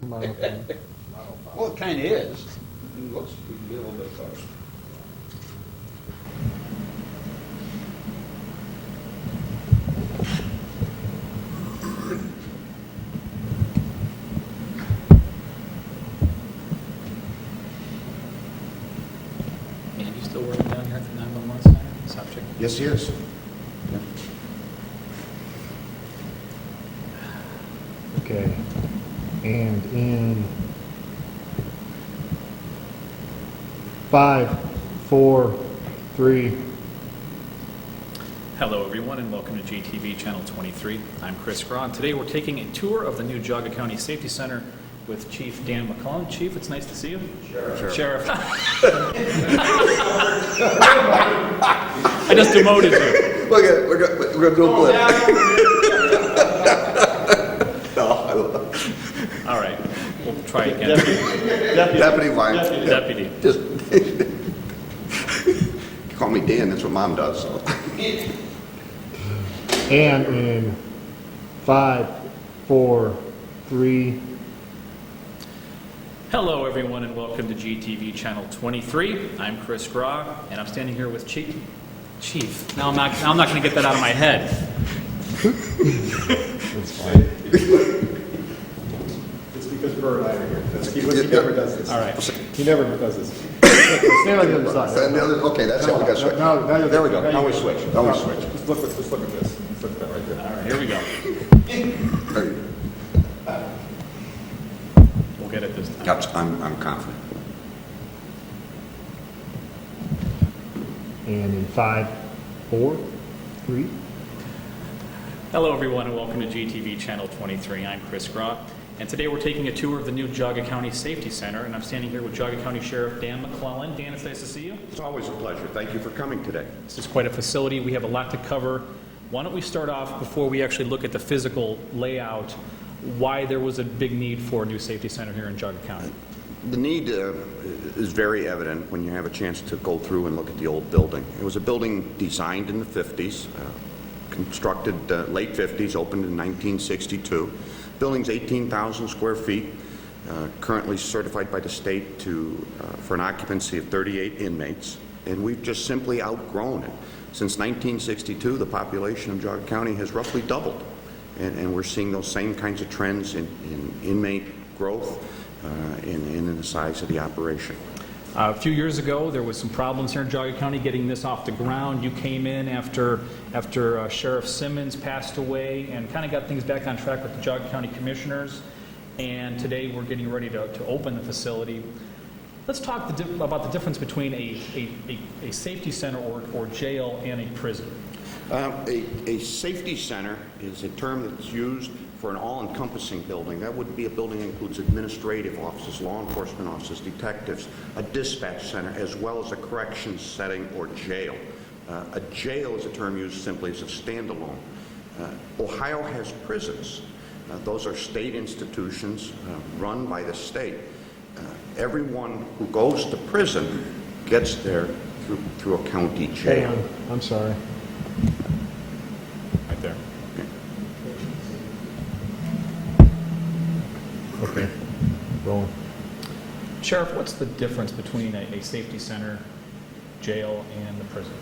Monofilament. Well, it kind of is. It looks, we can be a little bit closer. And you still working down here at the 911 center? Subject. Yes, he is. Okay. And in 5, 4, 3. Hello, everyone, and welcome to GTV Channel 23. I'm Chris Graw, and today we're taking a tour of the new Geauga County Safety Center with Chief Dan McClellan. Chief, it's nice to see you. Sheriff. I just demoted you. Look at, we're going to do a blip. All right, we'll try again. Deputy Lyons. Deputy. Just call me Dan, that's what Mom does. So. And in 5, 4, 3. Hello, everyone, and welcome to GTV Channel 23. I'm Chris Graw, and I'm standing here with Chief. Now I'm not going to get that out of my head. That's fine. It's because Bert and I are here. He never does this. All right. He never does this. Stand on the other side. Okay, that's it. We got to switch. There we go. Now we switch. Now we switch. Just look at this. Let's look at that right there. All right, here we go. We'll get it this time. Yes, I'm confident. And in 5, 4, 3. Hello, everyone, and welcome to GTV Channel 23. I'm Chris Graw, and today we're taking a tour of the new Geauga County Safety Center, and I'm standing here with Geauga County Sheriff Dan McClellan. Dan, it's nice to see you. It's always a pleasure. Thank you for coming today. This is quite a facility. We have a lot to cover. Why don't we start off, before we actually look at the physical layout, why there was a big need for a new safety center here in Geauga County? The need is very evident when you have a chance to go through and look at the old building. It was a building designed in the 50s, constructed late 50s, opened in 1962. Building's 18,000 square feet, currently certified by the state for an occupancy of 38 inmates, and we've just simply outgrown it. Since 1962, the population of Geauga County has roughly doubled, and we're seeing those same kinds of trends in inmate growth and in the size of the operation. A few years ago, there was some problems here in Geauga County getting this off the ground. You came in after Sheriff Simmons passed away and kind of got things back on track with the Geauga County Commissioners. And today we're getting ready to open the facility. Let's talk about the difference between a safety center or jail and a prison. A safety center is a term that's used for an all-encompassing building. That would be a building that includes administrative offices, law enforcement offices, detectives, a dispatch center, as well as a corrections setting or jail. A jail is a term used simply as a standalone. Ohio has prisons. Those are state institutions run by the state. Everyone who goes to prison gets there through a county jail. Hang on. I'm sorry. Right there. Okay. Rolling. Sheriff, what's the difference between a safety center, jail, and the prison?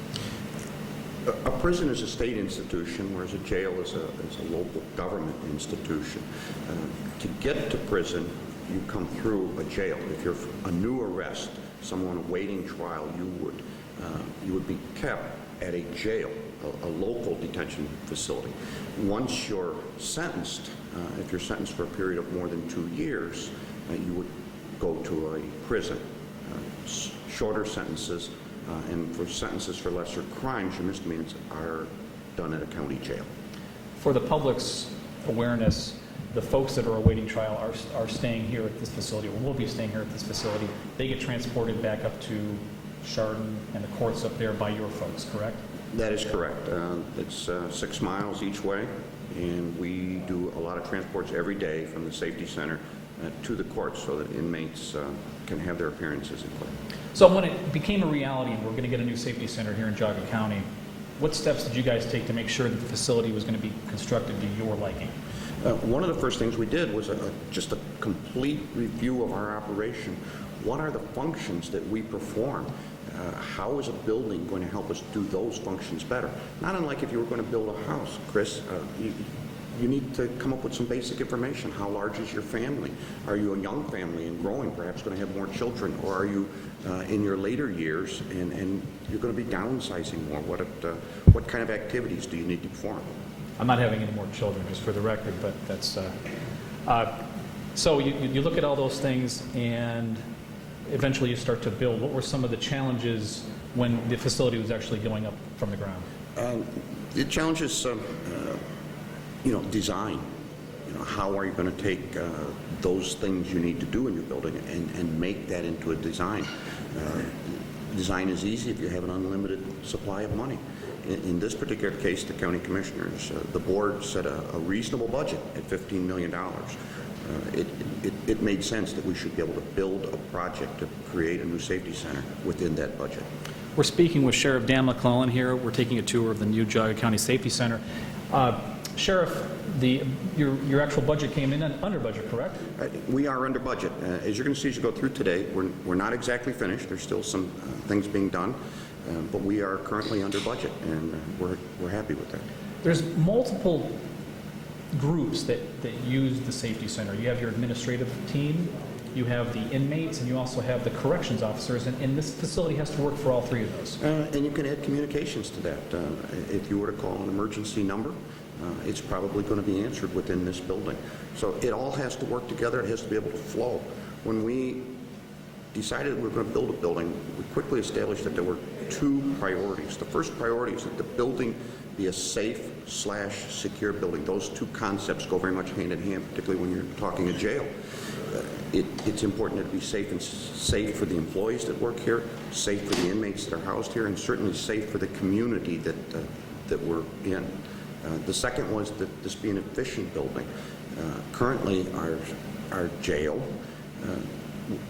A prison is a state institution, whereas a jail is a local government institution. To get to prison, you come through a jail. If you're a new arrest, someone awaiting trial, you would be kept at a jail, a local detention facility. Once you're sentenced, if you're sentenced for a period of more than 2 years, you would go to a prison. Shorter sentences, and for sentences for lesser crimes, your misdemeanors are done at a county jail. For the public's awareness, the folks that are awaiting trial are staying here at this facility, or will be staying here at this facility. They get transported back up to Chardon and the courts up there by your folks, correct? That is correct. It's 6 miles each way, and we do a lot of transports every day from the safety center to the courts so that inmates can have their appearances in court. So when it became a reality and we're going to get a new safety center here in Geauga County, what steps did you guys take to make sure that the facility was going to be constructed to your liking? One of the first things we did was just a complete review of our operation. What are the functions that we perform? How is a building going to help us do those functions better? Not unlike if you were going to build a house, Chris. You need to come up with some basic information. How large is your family? Are you a young family and growing, perhaps going to have more children? Or are you in your later years and you're going to be downsizing more? What kind of activities do you need to perform? I'm not having any more children, just for the record, but that's... So you look at all those things, and eventually you start to build. What were some of the challenges when the facility was actually going up from the ground? The challenge is, design. How are you going to take those things you need to do in your building and make that into a design? Design is easy if you have an unlimited supply of money. In this particular case, the county commissioners, the board set a reasonable budget at $15 million. It made sense that we should be able to build a project to create a new safety center within that budget. We're speaking with Sheriff Dan McClellan here. We're taking a tour of the new Geauga County Safety Center. Sheriff, your actual budget came in under budget, correct? We are under budget. As you're going to see as you go through today, we're not exactly finished. There's still some things being done, but we are currently under budget, and we're happy with that. There's multiple groups that use the safety center. You have your administrative team, you have the inmates, and you also have the corrections officers, and this facility has to work for all three of those. And you can add communications to that. If you were to call an emergency number, it's probably going to be answered within this building. So it all has to work together. It has to be able to flow. When we decided we were going to build a building, we quickly established that there were two priorities. The first priority is that the building be a safe/secure building. Those two concepts go very much hand in hand, particularly when you're talking a jail. It's important that it be safe for the employees that work here, safe for the inmates that are housed here, and certainly safe for the community that we're in. The second was that this be an efficient building. Currently, our jail,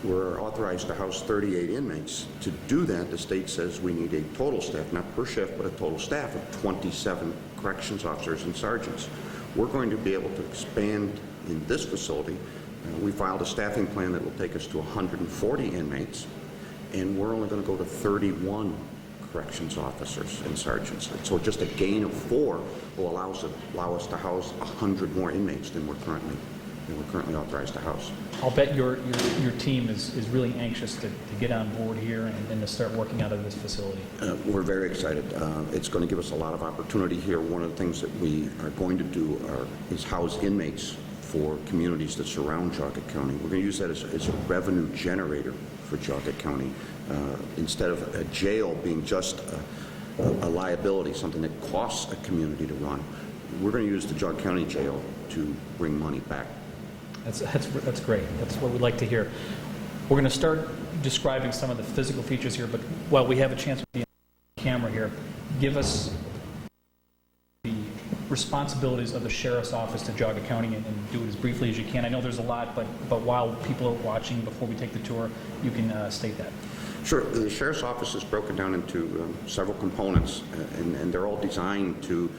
we're authorized to house 38 inmates. To do that, the state says we need a total staff, not per shift, but a total staff of 27 corrections officers and sergeants. We're going to be able to expand in this facility. We filed a staffing plan that will take us to 140 inmates, and we're only going to go to 31 corrections officers and sergeants. So just a gain of 4 will allow us to house 100 more inmates than we're currently authorized to house. I'll bet your team is really anxious to get on board here and to start working out of this facility. We're very excited. It's going to give us a lot of opportunity here. One of the things that we are going to do is house inmates for communities that surround Geauga County. We're going to use that as a revenue generator for Geauga County. Instead of a jail being just a liability, something that costs a community to run, we're going to use the Geauga County Jail to bring money back. That's great. That's what we'd like to hear. We're going to start describing some of the physical features here, but while we have a chance to be on camera here, give us the responsibilities of the Sheriff's Office to Geauga County and do it as briefly as you can. I know there's a lot, but while people are watching before we take the tour, you can state that. Sure. The Sheriff's Office is broken down into several components, and they're all designed to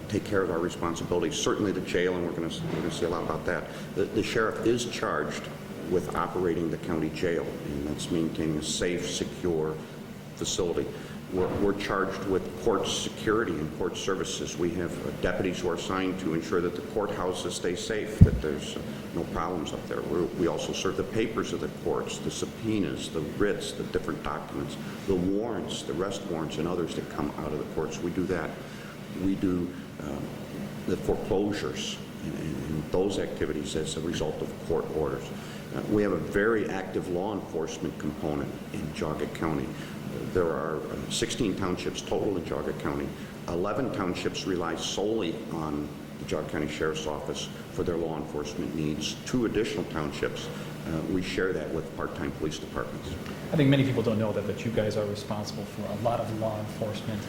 take care of our responsibilities. Certainly the jail, and we're going to see a lot about that. The sheriff is charged with operating the county jail, and that's maintaining a safe, secure facility. We're charged with court security and court services. We have deputies who are assigned to ensure that the courthouses stay safe, that there's no problems up there. We also serve the papers of the courts, the subpoenas, the writs, the different documents, the warrants, the arrest warrants, and others that come out of the courts. We do that. We do the foreclosures and those activities as a result of court orders. We have a very active law enforcement component in Geauga County. There are 16 townships total in Geauga County. 11 townships rely solely on the Geauga County Sheriff's Office for their law enforcement needs. 2 additional townships, we share that with part-time police departments. I think many people don't know that, but you guys are responsible for a lot of law enforcement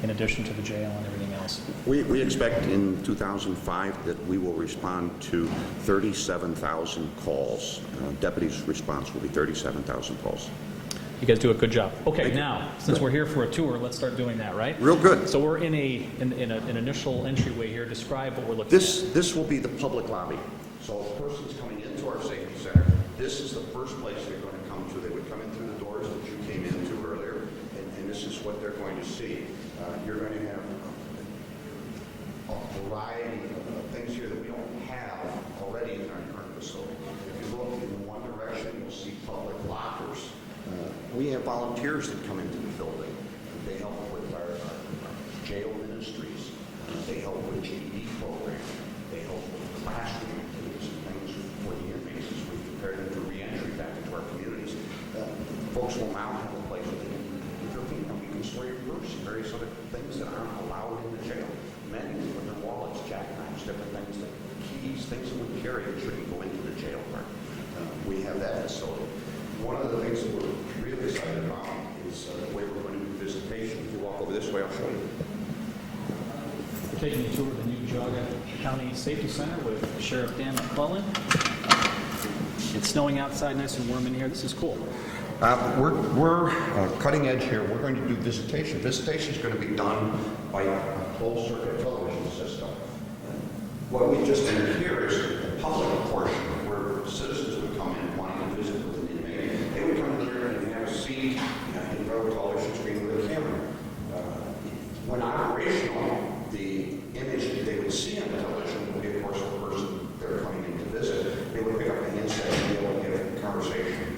in addition to the jail and everything else. We expect in 2005 that we will respond to 37,000 calls. Deputies' response will be 37,000 calls. You guys do a good job. Okay, now, since we're here for a tour, let's start doing that, right? Real good. So we're in an initial entryway here. Describe what we're looking at. This will be the public lobby. So if a person's coming into our safety center, this is the first place they're going to come to. They would come in through the doors that you came into earlier, and this is what they're going to see. You're going to have a variety of things here that we don't have already in our current facility. If you look in one direction, you'll see public lockers. We have volunteers that come into the building. They help with our jail ministries. They help with GED program. They help with classroom activities and things for the inmates as we prepare them for reentry back into our communities. Folks will now have a place where they can intervene. You can store your purse and various other things that aren't allowed in the jail. Men with their wallets, jackknives, different things, keys, things that we carry that shouldn't go into the jail part. We have that facility. One of the things that we're really excited about is the way we're going to do visitation. If you walk over this way, I'll show you. We're taking a tour of the new Geauga County Safety Center with Sheriff Dan McClellan. It's snowing outside, nice and warm in here. This is cool. We're cutting edge here. We're going to do visitation. Visitation is going to be done by a closed circuit television system. What we just entered here is the public portion where citizens would come in wanting to visit with an inmate. They would come in here and have a seat in front of a television screen with a camera. When operational, the image that they would see on the television would be, of course, the person they're coming in to visit. They would pick up the handset and be able to get a conversation.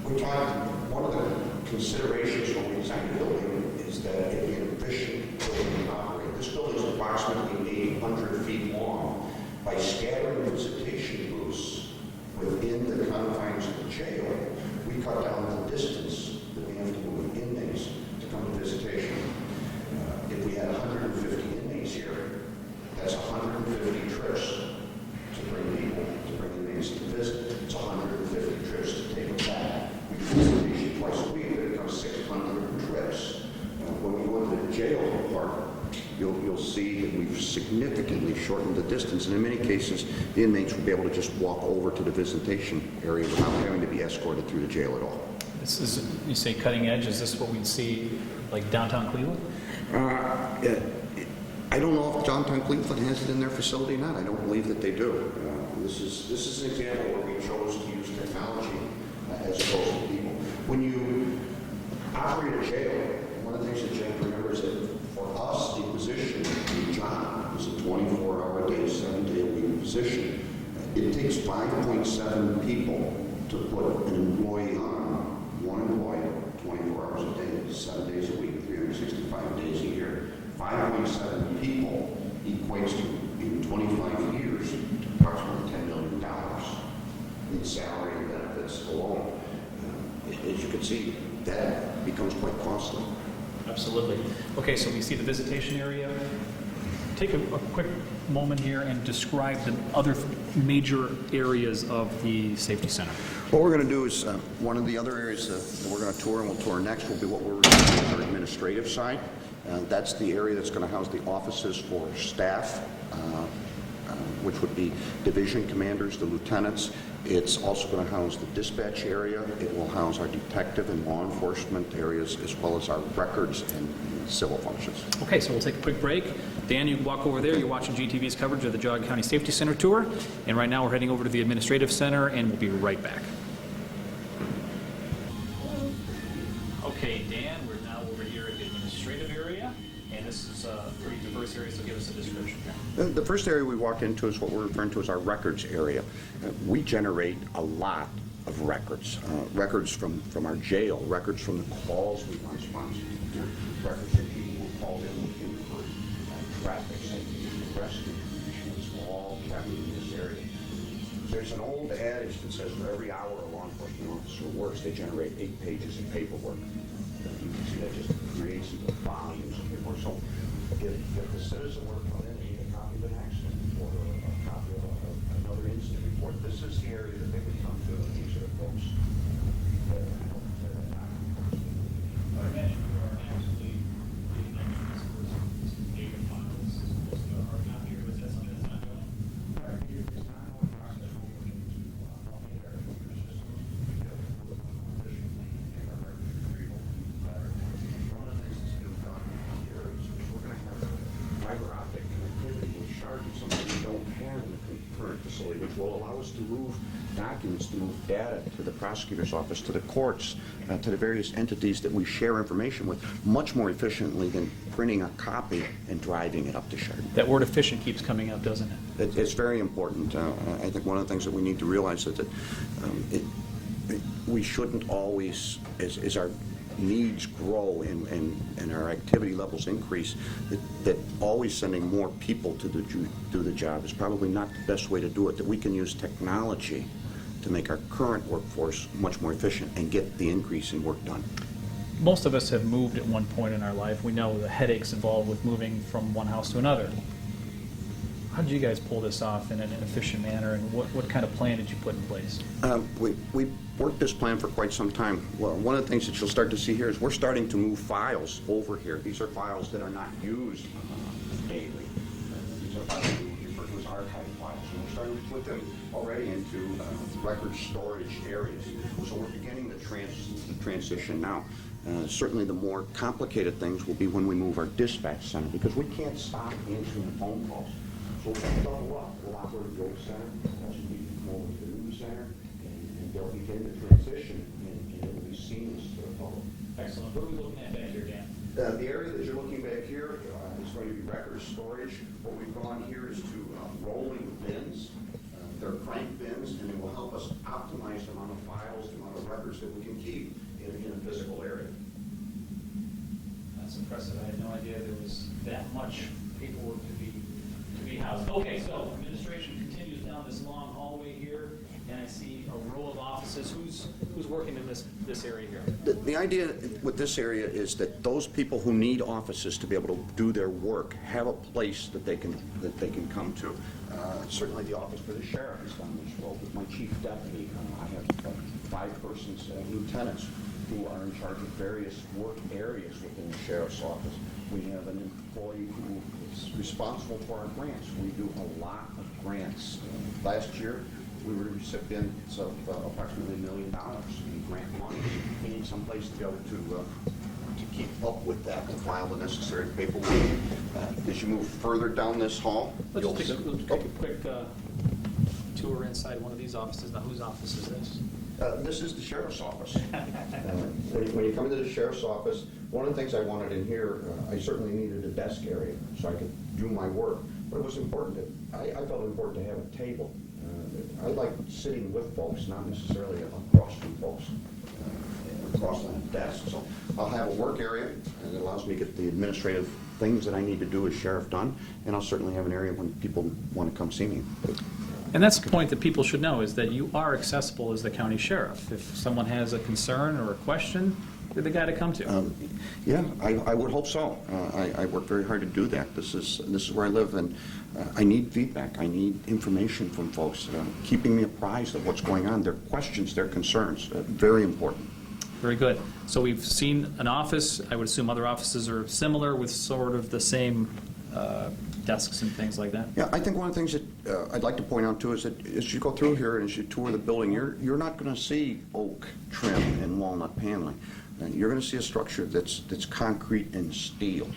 We talked, one of the considerations when we designed the building is that it be an efficient building to operate. This building is approximately 800 feet long. By scattering visitation booths within the confines of the jail, we cut down the distance that we have to move inmates to come to visitation. If we had 150 inmates here, that's 150 trips to bring people, to bring inmates to visit. It's 150 trips to take them back. We do visitation twice a week, but it becomes 600 trips. When we go into the jail part, you'll see that we've significantly shortened the distance, and in many cases, the inmates will be able to just walk over to the visitation area without having to be escorted through the jail at all. This is, you say cutting edge, is this what we'd see like downtown Cleveland? I don't know if downtown Cleveland has it in their facility or not. I don't believe that they do. This is an example where we chose to use technology as opposed to people. When you operate a jail, one of the things that you have to remember is that for us, the position, the job, is a 24-hour day, 7-day-a-week position. It takes 5.7 people to put an employee on, one employee, 24 hours a day, 7 days a week, 365 days a year. 5.7 people equates to, in 25 years, to approximately $10 million in salary and benefits alone. As you can see, that becomes quite costly. Absolutely. Okay, so we see the visitation area. Take a quick moment here and describe the other major areas of the safety center. What we're going to do is, one of the other areas that we're going to tour and we'll tour next will be what we're going to do our administrative side. That's the area that's going to house the offices for staff, which would be division commanders, the lieutenants. It's also going to house the dispatch area. It will house our detective and law enforcement areas, as well as our records and civil functions. Okay, so we'll take a quick break. Dan, you can walk over there. You're watching GTV's coverage of the Geauga County Safety Center tour. And right now we're heading over to the administrative center, and we'll be right back. Okay, Dan, we're now over here at the administrative area. And this is a pretty diverse area, so give us a description here. The first area we walk into is what we're referring to as our records area. We generate a lot of records. Records from our jail, records from the calls we respond to, records from people who called in looking for traffic safety, rescue missions, all kept in this area. There's an old adage that says for every hour a law enforcement officer works, they generate 8 pages of paperwork. You can see that just creates volumes of paperwork. So if the citizen were to come in and need a copy of an accident or a copy of another incident report, this is the area that they would come to. These are the folks that help clear that document. I imagine you are actually getting data files. Are not here, is that something that's not doing? us to move documents, to move data to the prosecutor's office, to the courts, to the various entities that we share information with, much more efficiently than printing a copy and driving it up to Chardon. That word efficient keeps coming up, doesn't it? It's very important. I think one of the things that we need to realize is that we shouldn't always, as our needs grow and our activity levels increase, that always sending more people to do the job is probably not the best way to do it, that we can use technology to make our current workforce much more efficient and get the increase in work done. Most of us have moved at one point in our life. We know the headaches involved with moving from one house to another. How did you guys pull this off in an efficient manner, and what kind of plan did you put in place? We worked this plan for quite some time. Well, one of the things that you'll start to see here is we're starting to move files over here. These are files that are not used daily. These are files that we refer to as archive files. And we're starting to put them already into record storage areas. So we're beginning the transition now. Certainly the more complicated things will be when we move our dispatch center, because we can't stop answering phone calls. So we'll double up. We'll operate the old center, as we come over to the new center, and they'll begin the transition, and it'll be seamless to the public. Excellent. What are we looking at back here, Dan? The area that you're looking back here is going to be record storage. What we've gone here is to rolling bins. They're crank bins, and it will help us optimize the amount of files, the amount of records that we can keep in a physical area. That's impressive. I had no idea there was that much paperwork to be housed. Okay, so administration continues down this long hallway here, and I see a row of offices. Who's working in this area here? The idea with this area is that those people who need offices to be able to do their work have a place that they can come to. Certainly the office for the sheriff is down this road. With my chief deputy, I have 5 persons, lieutenants, who are in charge of various work areas within the sheriff's office. We have an employee who is responsible for our grants. We do a lot of grants. Last year, we were recipients of approximately $1 million in grant money. We need some place to go to keep up with that, to file the necessary paperwork. As you move further down this hall, Let's take a quick tour inside one of these offices. Now, whose office is this? This is the sheriff's office. When you come into the sheriff's office, one of the things I wanted in here, I certainly needed a desk area so I could do my work. But it was important that I felt it important to have a table. I like sitting with folks, not necessarily across from folks, across the desk. So I'll have a work area, and it allows me to get the administrative things that I need to do as sheriff done, and I'll certainly have an area when people want to come see me. And that's the point that people should know, is that you are accessible as the county sheriff. If someone has a concern or a question, you're the guy to come to. Yeah, I would hope so. I work very hard to do that. This is where I live, and I need feedback. I need information from folks, keeping me apprised of what's going on, their questions, their concerns. Very important. Very good. So we've seen an office. I would assume other offices are similar with sort of the same desks and things like that. Yeah, I think one of the things that I'd like to point out too is that as you go through here and as you tour the building, you're not going to see oak trim and walnut paneling. You're going to see a structure that's concrete and steel.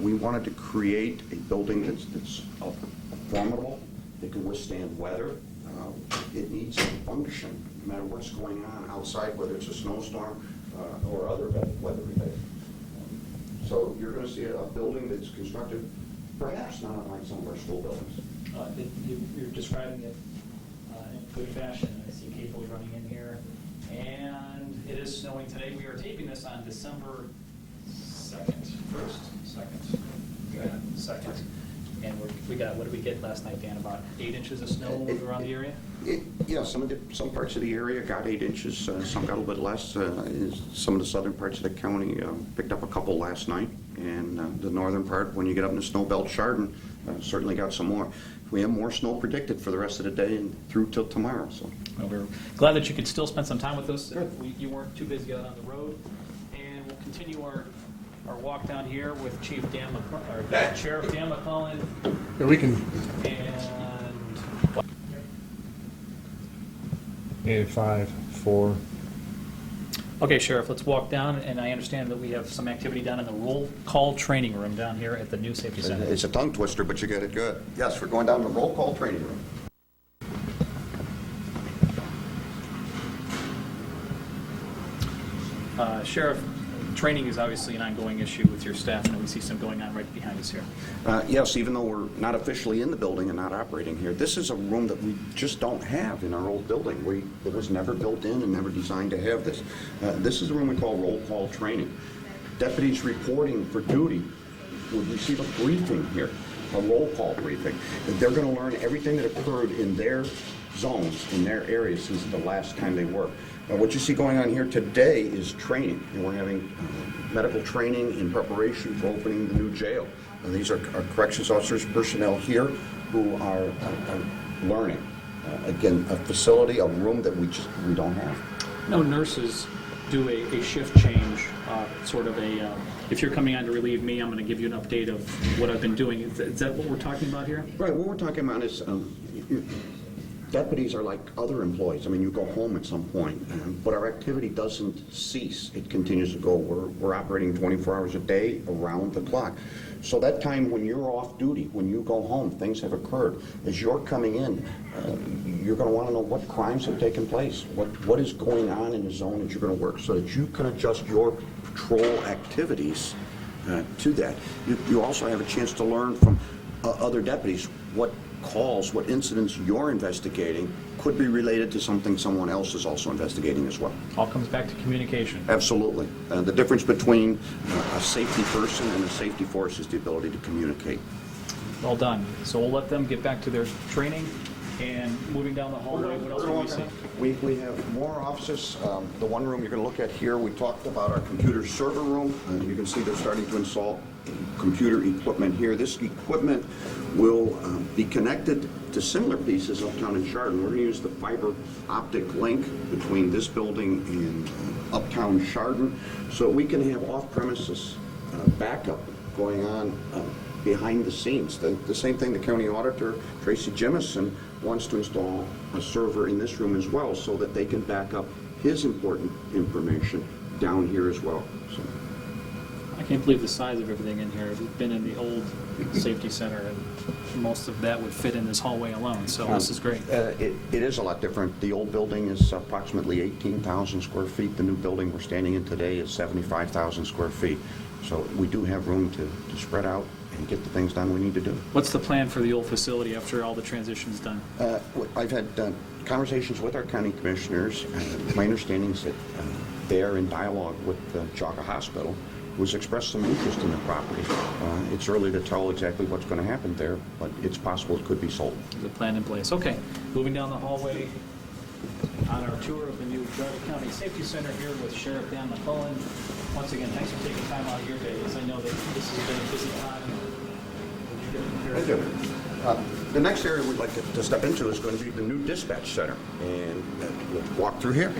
We wanted to create a building that's formidable, that can withstand weather. It needs to function no matter what's going on outside, whether it's a snowstorm or other weather related. So you're going to see a building that's constructed perhaps not unlike some of our school buildings. You're describing it in good fashion. I see people running in here, and it is snowing today. We are taping this on December 2nd. And we got, what did we get last night, Dan? About 8 inches of snow around the area? Yeah, some parts of the area got 8 inches, some got a little bit less. Some of the southern parts of the county picked up a couple last night, and the northern part, when you get up in the snow belt, Chardon, certainly got some more. We have more snow predicted for the rest of the day and through till tomorrow. So Well, we're glad that you could still spend some time with us. You weren't too busy out on the road, and we'll continue our walk down here with Chief Dan McClellan, or Sheriff Dan McClellan, Yeah, we can, and 5, 4. okay, Sheriff, let's walk down, and I understand that we have some activity down in the roll call training room down here at the new safety center. it's a tongue twister, but you get it good. Yes, we're going down to the roll call training room. Sheriff, training is obviously an ongoing issue with your staff, and we see some going on right behind us here. Yes, even though we're not officially in the building and not operating here, this is a room that we just don't have in our old building. It was never built in and never designed to have this. This is a room we call roll call training. Deputies reporting for duty would receive a briefing here, a roll call briefing. They're going to learn everything that occurred in their zones, in their areas since the last time they worked. What you see going on here today is training, and we're having medical training in preparation for opening the new jail. And these are corrections officers, personnel here who are learning. Again, a facility, a room that we don't have. No nurses do a shift change, sort of a, if you're coming on to relieve me, I'm going to give you an update of what I've been doing. Is that what we're talking about here? Right, what we're talking about is deputies are like other employees. I mean, you go home at some point, but our activity doesn't cease. It continues to go. We're operating 24 hours a day, around the clock. So that time when you're off duty, when you go home, things have occurred. As you're coming in, you're going to want to know what crimes have taken place, what is going on in the zone that you're going to work, so that you can adjust your patrol activities to that. You also have a chance to learn from other deputies what calls, what incidents you're investigating could be related to something someone else is also investigating as well. All comes back to communication. Absolutely. The difference between a safety person and a safety force is the ability to communicate. Well done. So we'll let them get back to their training, and moving down the hallway, what else do we see? We have more offices. The one room you're going to look at here, we talked about our computer server room. You can see they're starting to install computer equipment here. This equipment will be connected to similar pieces uptown in Chardon. We're going to use the fiber optic link between this building and uptown Chardon, so we can have off-premises backup going on behind the scenes. The same thing the county auditor, Tracy Jemison, wants to install a server in this room as well, so that they can back up his important information down here as well. So. I can't believe the size of everything in here. We've been in the old safety center, and most of that would fit in this hallway alone, so this is great. It is a lot different. The old building is approximately 18,000 square feet. The new building we're standing in today is 75,000 square feet. So we do have room to spread out and get the things done we need to do. What's the plan for the old facility after all the transition's done? I've had conversations with our county commissioners. My understanding is that they are in dialogue with the Jaga Hospital, who's expressed some interest in the property. It's early to tell exactly what's going to happen there, but it's possible it could be sold. There's a plan in place. Okay, moving down the hallway on our tour of the new Jaga County Safety Center here with Sheriff Dan McCullen. Once again, thanks for taking time out of your day, as I know that this has been a busy time. Thank you. The next area we'd like to step into is going to be the new dispatch center, and we'll walk through here.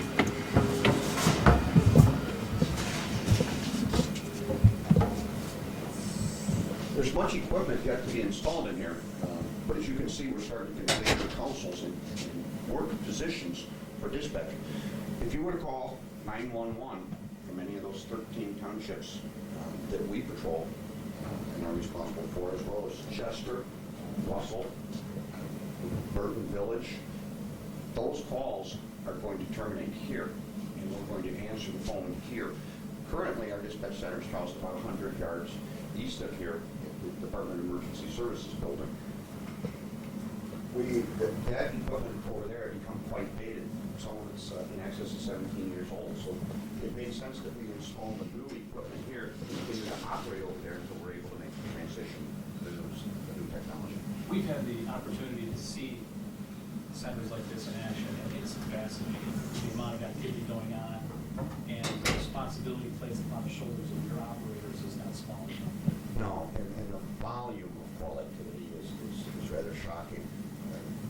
There's much equipment yet to be installed in here, but as you can see, we're starting to configure consoles and work positions for dispatch. If you were to call 911 from any of those 13 townships that we patrol and are responsible for, as well as Chester, Russell, Burton Village, those calls are going to terminate here, and we're going to answer the phone here. Currently, our dispatch center is housed about 100 yards east of here, the Department of Emergency Services building. That equipment over there become quite dated. Some of it's in excess of 17 years old, so it made sense that we install the new equipment here and continue to operate over there until we're able to make the transition to the new technology. We've had the opportunity to see centers like this in action, and it's fascinating, the amount of activity going on, and the responsibility placed upon the shoulders of your operators is not small. No, and the volume of call activity is rather shocking.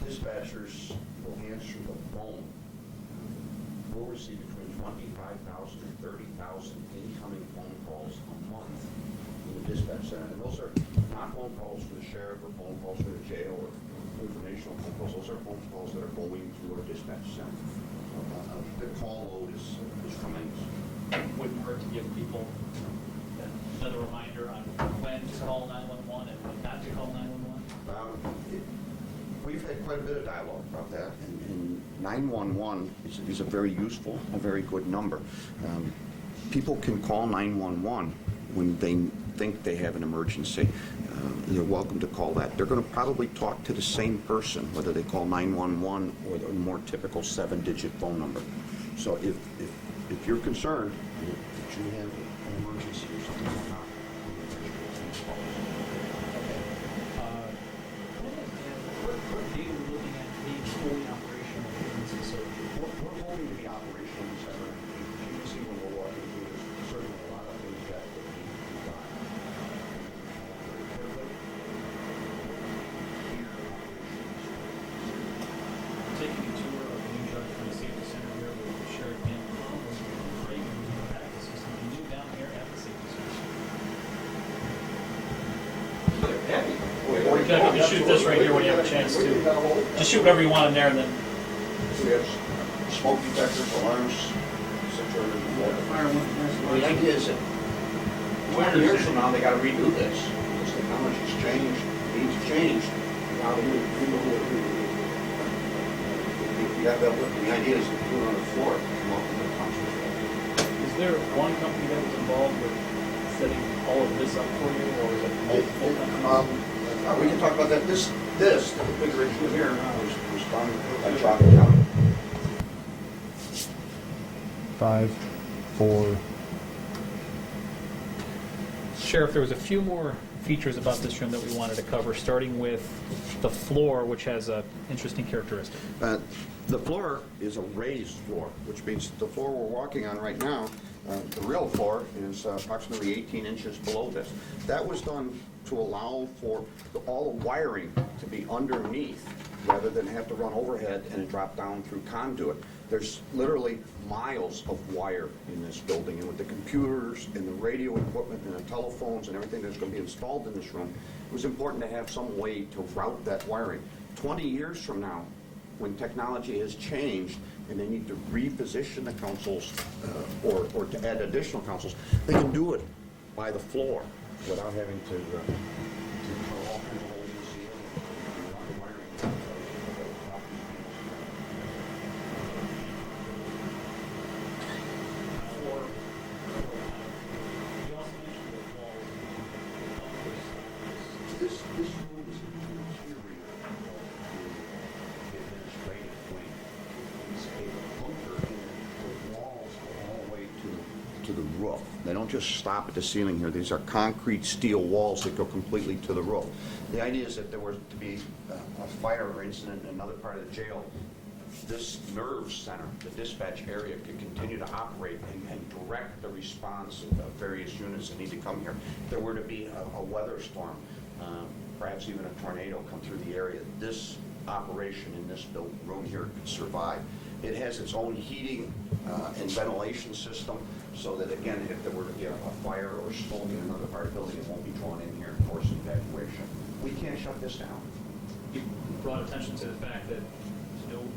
Dispatchers will answer the phone. We'll receive between 25,000 and 30,000 incoming phone calls a month in the dispatch center. And those are not phone calls for the sheriff or phone calls for the jail or informational phone calls. Those are phone calls that are going through our dispatch center. The call load is tremendous. Wouldn't hurt to give people another reminder on when to call 911 and when not to call 911? We've had quite a bit of dialogue about that, and 911 is a very useful, a very good number. People can call 911 when they think they have an emergency. They're welcome to call that. They're going to probably talk to the same person, whether they call 911 or the more typical 7-digit phone number. So if you're concerned that you have an emergency or something like that, What date are we looking at being fully operational in this facility? we're hoping to be operational in 7 or 8 weeks. You can see when we're walking through this, certainly a lot of things that need to be done. Taking a tour of the new Judge County Safety Center here with Sheriff Dan Thru, was great to practice something new down here at the Safety Center. They're heavy. Jeff, you can shoot this right here when you have a chance to. Just shoot whatever you want in there and then. So we have smoke detectors, alarms, etc. The idea is that 20 years from now, they gotta redo this. This technology's changed, needs changed. Now they the idea is to do it on the floor, come up with a concept. Is there one company that was involved with setting all of this up for you, or is it multiple companies? We can talk about that. This, the configuration here was done by Johnson County. 5, 4. Sheriff, there was a few more features about this room that we wanted to cover, starting with the floor, which has an interesting characteristic. The floor is a raised floor, which means the floor we're walking on right now, the real floor is approximately 18 inches below this. That was done to allow for all the wiring to be underneath rather than have to run overhead and drop down through conduit. There's literally miles of wire in this building, and with the computers and the radio equipment and the telephones and everything that's going to be installed in this room, it was important to have some way to route that wiring. 20 years from now, when technology has changed and they need to reposition the consoles or to add additional consoles, they can do it by the floor without having to cut all kinds of holes in the ceiling and run the wiring. This room is an interior of the administrative wing. It's a bunker in the walls go all the way to the roof. They don't just stop at the ceiling here. These are concrete steel walls that go completely to the roof. The idea is that there were to be a fire or incident in another part of the jail. This nerve center, the dispatch area, could continue to operate and direct the response of various units that need to come here. If there were to be a weather storm, perhaps even a tornado come through the area, this operation in this room here could survive. It has its own heating and ventilation system, so that again, if there were to be a fire or smoke in another part of the building, it won't be drawn in here and force evacuation. We can't shut this down. You brought attention to the fact that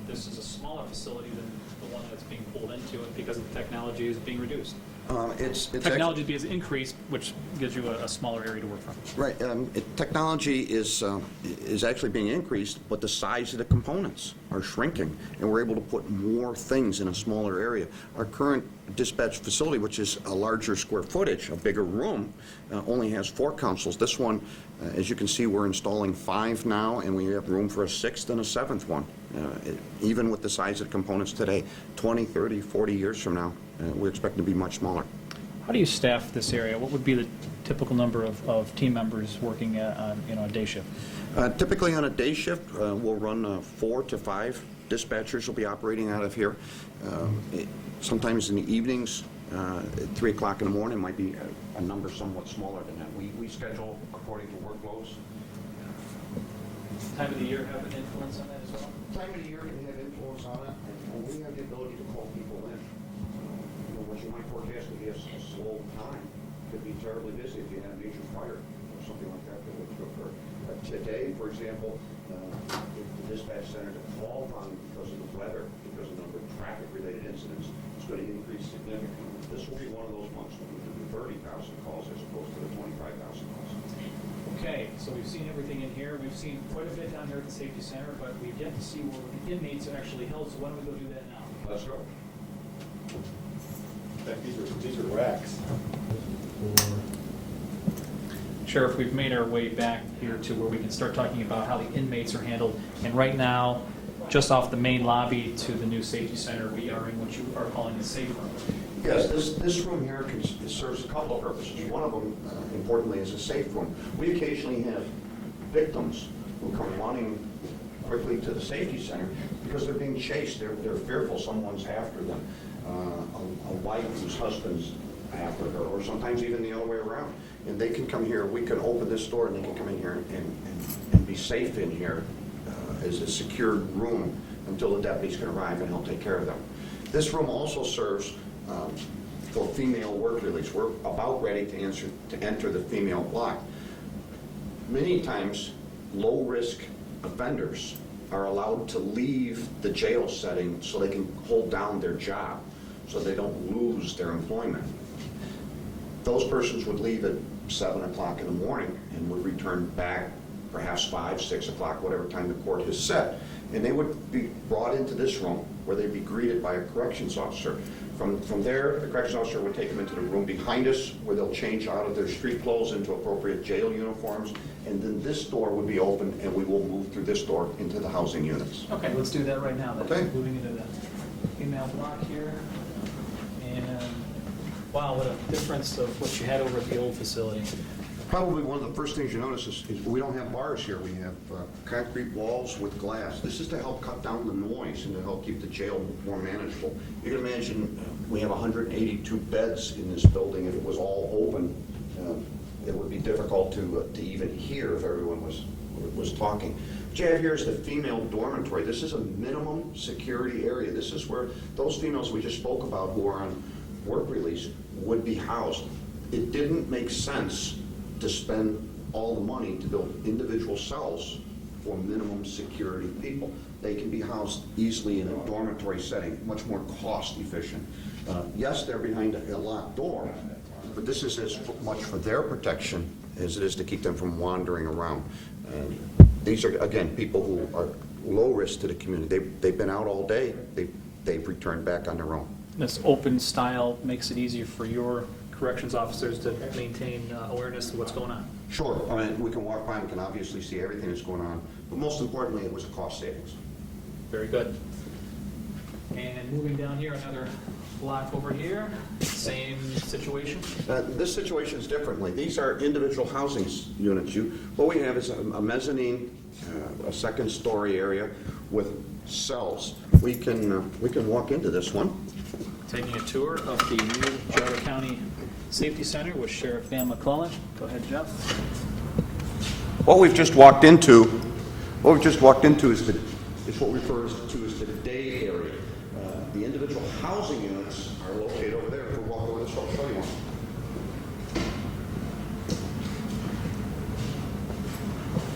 this is a smaller facility than the one that's being pulled into it because the technology is being reduced. Technology is increased, which gives you a smaller area to work from. Right. Technology is actually being increased, but the size of the components are shrinking, and we're able to put more things in a smaller area. Our current dispatch facility, which is a larger square footage, a bigger room, only has 4 consoles. This one, as you can see, we're installing 5 now, and we have room for a 6th and a 7th one. Even with the size of the components today, 20, 30, 40 years from now, we expect to be much smaller. How do you staff this area? What would be the typical number of team members working on a day shift? Typically on a day shift, we'll run 4 to 5 dispatchers will be operating out of here. Sometimes in the evenings, at 3 o'clock in the morning, might be a number somewhat smaller than that. We schedule according to workloads. Time of the year have an influence on that as well? Time of the year can have influence on it, and we have the ability to call people in. What you might forecast to be a slow time could be terribly busy if you had a major fire or something like that that would occur. Today, for example, if the dispatch center to call on because of the weather, because of the number of traffic-related incidents, is going to increase significantly. This will be one of those months when we do 30,000 calls as opposed to the 25,000 calls. Okay, so we've seen everything in here. We've seen quite a bit down here at the Safety Center, but we've yet to see where the inmates are actually held, so why don't we go do that now? Let's go. Thank These are racks. 4. Sheriff, we've made our way back here to where we can start talking about how the inmates are handled. And right now, just off the main lobby to the new safety center, we are in what you are calling the safe room. Yes, this room here serves a couple of purposes. One of them, importantly, is a safe room. We occasionally have victims who come running quickly to the safety center because they're being chased. They're fearful someone's after them. A wife whose husband's after her, or sometimes even the other way around. And they can come here, we can open this door and they can come in here and be safe in here as a secured room until the deputies can arrive and he'll take care of them. This room also serves for female work release. We're about ready to enter the female block. Many times, low-risk offenders are allowed to leave the jail setting so they can hold down their job, so they don't lose their employment. Those persons would leave at 7 o'clock in the morning and would return back perhaps 5, 6 o'clock, whatever time the court has set. And they would be brought into this room where they'd be greeted by a corrections officer. From there, the corrections officer would take them into the room behind us where they'll change out of their street clothes into appropriate jail uniforms. And then this door would be open and we will move through this door into the housing units. Okay, let's do that right now then. Okay. Moving into the female block here. And wow, what a difference of what you had over at the old facility. Probably one of the first things you notice is we don't have bars here. We have concrete walls with glass. This is to help cut down the noise and to help keep the jail more manageable. You can imagine we have 182 beds in this building. If it was all open, it would be difficult to even hear if everyone was talking. What you have here is the female dormitory. This is a minimum security area. This is where those females we just spoke about who are on work release would be housed. It didn't make sense to spend all the money to build individual cells for minimum security people. They can be housed easily in a dormitory setting, much more cost efficient. Yes, they're behind a locked door, but this is as much for their protection as it is to keep them from wandering around. These are, again, people who are low risk to the community. They've been out all day. They've returned back on their own. This open style makes it easier for your corrections officers to maintain awareness of what's going on. Sure, I mean, we can walk by and we can obviously see everything that's going on, but most importantly, it was a cost savings. Very good. And moving down here, another block over here, same situation. This situation is differently. These are individual housing units. What we have is a mezzanine, a second story area with cells. We can walk into this one. Taking a tour of the new Geauga County Safety Center with Sheriff Van McClellan. Go ahead, Jeff. What we've just walked into is what we refer to as the day area. The individual housing units are located over there. If we walk over this, I'll show you one.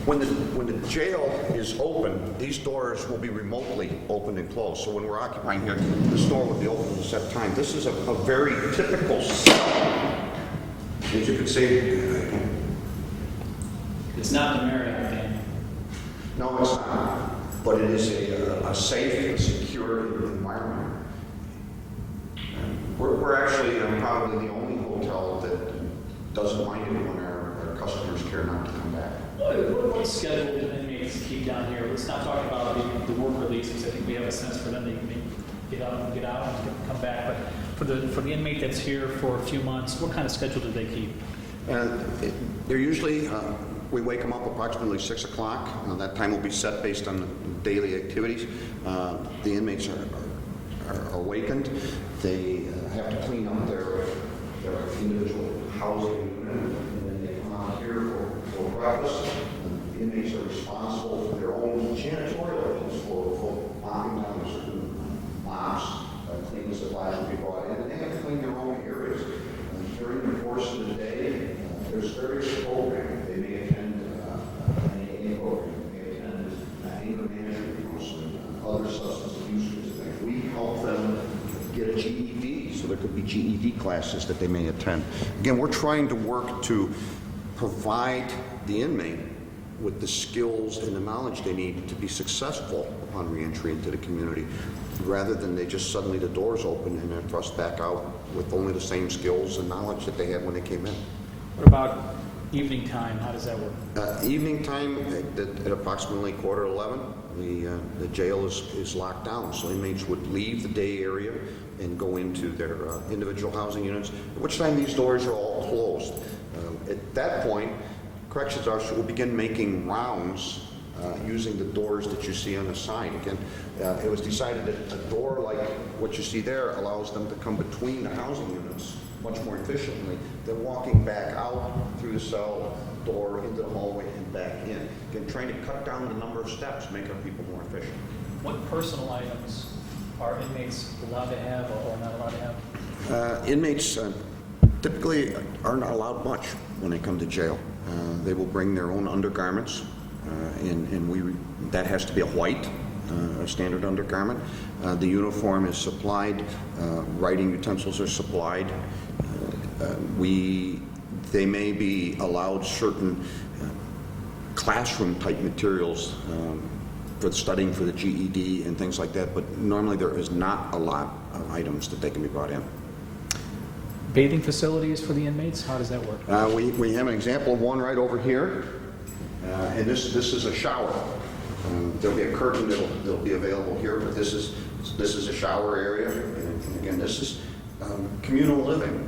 When the jail is open, these doors will be remotely opened and closed. So when we're occupying here, this door would be open at a set time. This is a very typical cell. As you can see, It's not the Marriott thing. no, it's not, but it is a safe and secure environment. We're actually probably the only hotel that doesn't mind it when our customers care not to come back. What schedule do inmates keep down here? Let's not talk about the work releases. I think we have a sense for them. They may get out and come back. But for the inmate that's here for a few months, what kind of schedule do they keep? They're usually, we wake them up approximately 6 o'clock. That time will be set based on the daily activities. The inmates are awakened. They have to clean up their individual housing unit, and then they come out here for breakfast. The inmates are responsible for their own janitorial things, for mopping down certain mops, cleaning supplies will be brought in, and they have to clean their own areas. During the course of the day, there's various programs. They may attend an AA program, they may attend anger management course, and other substance abuse things. We help them get a GED, so there could be GED classes that they may attend. Again, we're trying to work to provide the inmate with the skills and the knowledge they need to be successful upon reentry into the community. rather than they just suddenly the doors open and they're thrust back out with only the same skills and knowledge that they had when they came in. What about evening time? How does that work? Evening time, at approximately 11:15, the jail is locked down, so inmates would leave the day area and go into their individual housing units, at which time these doors are all closed. At that point, corrections officer will begin making rounds using the doors that you see on the sign. Again, it was decided that a door like what you see there allows them to come between the housing units much more efficiently than walking back out through the cell door into the hallway and back in. Again, trying to cut down the number of steps, make our people more efficient. What personal items are inmates allowed to have or not allowed to have? Inmates typically are not allowed much when they come to jail. They will bring their own undergarments, and that has to be a white, a standard undergarment. The uniform is supplied. Writing utensils are supplied. They may be allowed certain classroom-type materials for studying for the GED and things like that, but normally there is not a lot of items that they can be brought in. Bathing facilities for the inmates? How does that work? We have an example of one right over here, and this is a shower. There'll be a curtain that'll be available here, but this is a shower area, and again, this is communal living.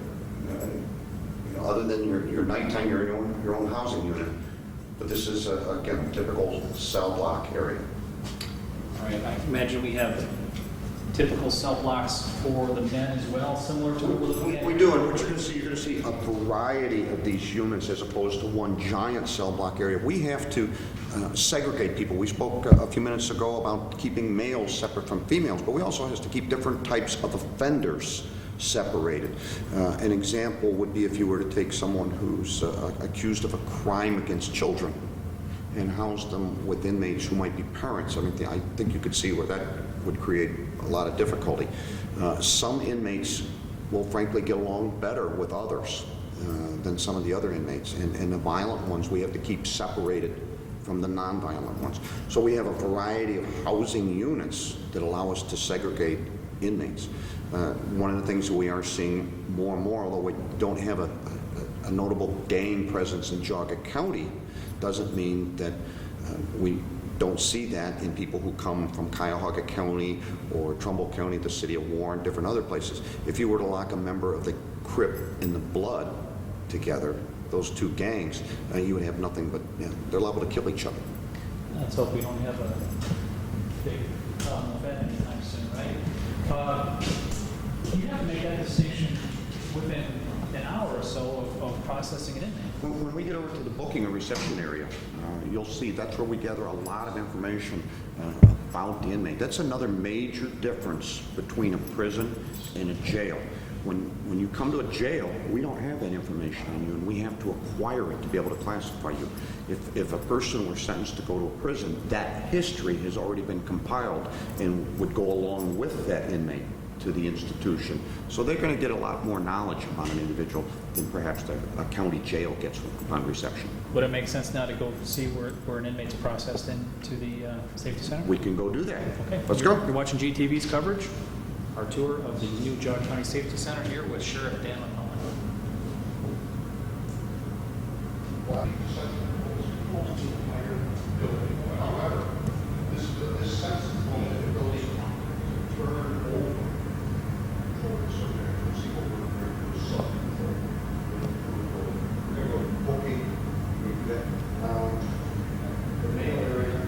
Other than your nighttime, you're in your own housing unit, but this is again a typical cell block area. All right, I imagine we have typical cell blocks for the men as well, similar to what we're looking at. We do, and what you're going to see a variety of these units as opposed to one giant cell block area. We have to segregate people. We spoke a few minutes ago about keeping males separate from females, but we also have to keep different types of offenders separated. An example would be if you were to take someone who's accused of a crime against children and house them with inmates who might be parents. I mean, I think you could see where that would create a lot of difficulty. Some inmates will frankly get along better with others than some of the other inmates, and the violent ones we have to keep separated from the non-violent ones. So we have a variety of housing units that allow us to segregate inmates. One of the things that we are seeing more and more, although we don't have a notable gang presence in Geauga County, doesn't mean that we don't see that in people who come from Cuyahoga County or Trumbull County, the city of Warren, different other places. If you were to lock a member of the Crip and the Blood together, those two gangs, you would have nothing but, they're liable to kill each other. Let's hope we don't have a big event anytime soon, right? You have to make that distinction within an hour or so of processing an inmate. When we get over to the booking and reception area, you'll see that's where we gather a lot of information about the inmate. That's another major difference between a prison and a jail. When you come to a jail, we don't have that information on you, and we have to acquire it to be able to classify you. If a person were sentenced to go to a prison, that history has already been compiled and would go along with that inmate to the institution. So they're going to get a lot more knowledge about an individual than perhaps a county jail gets upon reception. Would it make sense now to go see where an inmate's processed into the safety center? We can go do that. Okay. Let's go. You're watching GTV's coverage, our tour of the new Geauga County Safety Center here with Sheriff Dan McCullough. However, this sense of vulnerability turn over. We're going to go booking, we do that lounge, the mail area.